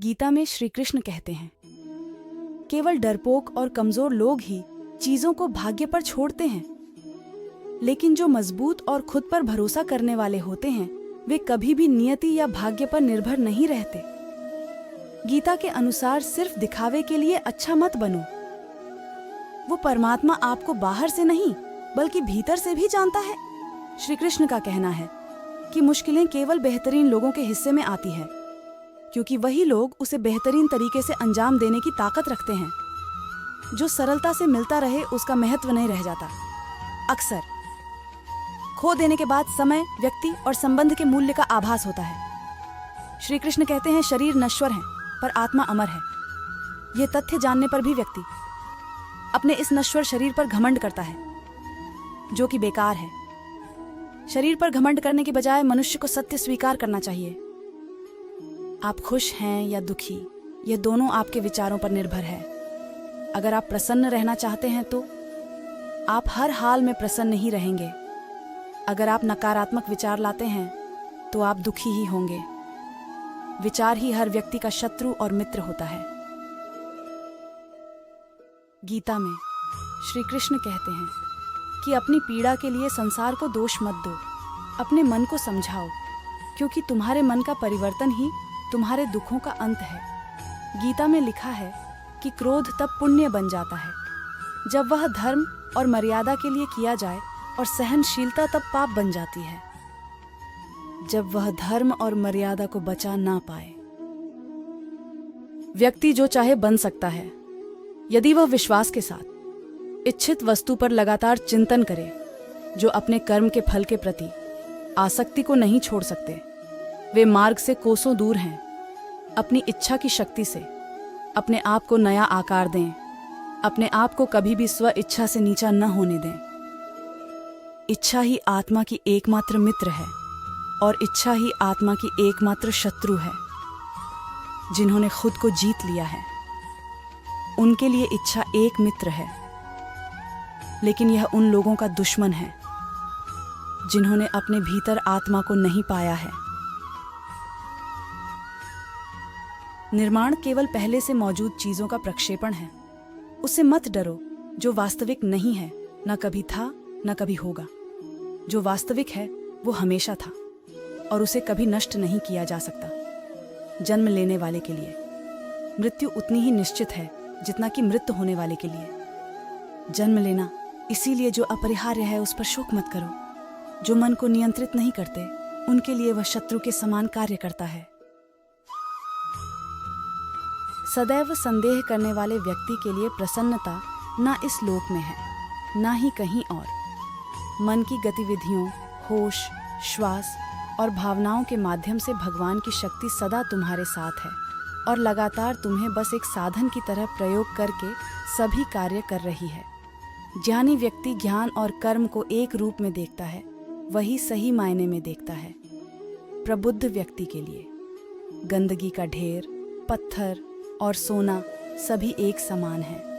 गीता में श्री कृष्ण कहते हैं, केवल डरपोक और कमजोर लोग ही चीजों को भाग्य पर छोड़ते हैं, लेकिन जो मजबूत और खुद पर भरोसा करने वाले होते हैं वे कभी भी नियति या भाग्य पर निर्भर नहीं रहते। गीता के अनुसार सिर्फ दिखावे के लिए अच्छा मत बनो। वो परमात्मा आपको बाहर से नहीं बल्कि भीतर से भी जानता है। श्री कृष्ण का कहना है कि मुश्किलें केवल बेहतरीन लोगों के हिस्से में आती है, क्योंकि वही लोग उसे बेहतरीन तरीके से अंजाम देने की ताकत रखते हैं। जो सरलता से मिलता रहे उसका महत्व नहीं रह जाता। अक्सर खो देने के बाद समय, व्यक्ति और संबंध के मूल्य का आभास होता है। श्री कृष्ण कहते हैं, शरीर नश्वर है पर आत्मा अमर है। यह तथ्य जानने पर भी व्यक्ति अपने इस नश्वर शरीर पर घमंड करता है, जो कि बेकार है। शरीर पर घमंड करने के बजाय मनुष्य को सत्य स्वीकार करना चाहिए। आप खुश हैं या दुखी, यह दोनों आपके विचारों पर निर्भर है। अगर आप प्रसन्न रहना चाहते हैं तो आप हर हाल में प्रसन्न ही रहेंगे। अगर आप नकारात्मक विचार लाते हैं तो आप दुखी ही होंगे। विचार ही हर व्यक्ति का शत्रु और मित्र होता है। गीता में श्री कृष्ण कहते हैं कि अपनी पीड़ा के लिए संसार को दोष मत दो, अपने मन को समझाओ, क्योंकि तुम्हारे मन का परिवर्तन ही तुम्हारे दुखों का अंत है। गीता में लिखा है कि क्रोध तब पुण्य बन जाता है जब वह धर्म और मर्यादा के लिए किया जाए, और सहनशीलता तब पाप बन जाती है जब वह धर्म और मर्यादा को बचा ना पाए। व्यक्ति जो चाहे बन सकता है यदि वह विश्वास के साथ इच्छित वस्तु पर लगातार चिंतन करे। जो अपने कर्म के फल के प्रति आसक्ति को नहीं छोड़ सकते वे मार्ग से कोसों दूर हैं। अपनी इच्छा की शक्ति से अपने आप को नया आकार दें। अपने आप को कभी भी स्व इच्छा से नीचा न होने दें। इच्छा ही आत्मा की एकमात्र मित्र है और इच्छा ही आत्मा की एकमात्र शत्रु है। जिन्होंने खुद को जीत लिया है उनके लिए इच्छा एक मित्र है, लेकिन यह उन लोगों का दुश्मन है जिन्होंने अपने भीतर आत्मा को नहीं पाया है। निर्माण केवल पहले से मौजूद चीजों का प्रक्षेपण है। उससे मत डरो जो वास्तविक नहीं है, न कभी था न कभी होगा। जो वास्तविक है वो हमेशा था और उसे कभी नष्ट नहीं किया जा सकता। जन्म लेने वाले के लिए मृत्यु उतनी ही निश्चित है जितना कि मृत्यु होने वाले के लिए। जन्म लेना इसीलिए जो अपरिहार्य है उस पर शोक मत करो। जो मन को नियंत्रित नहीं करते उनके लिए वह शत्रु के समान कार्य करता है। सदैव संदेह करने वाले व्यक्ति के लिए प्रसन्नता न इस लोक में है न ही कहीं और। मन की गतिविधियों, होश, श्वास और भावनाओं के माध्यम से भगवान की शक्ति सदा तुम्हारे साथ है और लगातार तुम्हें बस एक साधन की तरह प्रयोग करके सभी कार्य कर रही है। ज्ञानी व्यक्ति ज्ञान और कर्म को एक रूप में देखता है, वही सही मायने में देखता है। प्रबुद्ध व्यक्ति के लिए गंदगी का ढेर, पत्थर और सोना सभी एक समान है।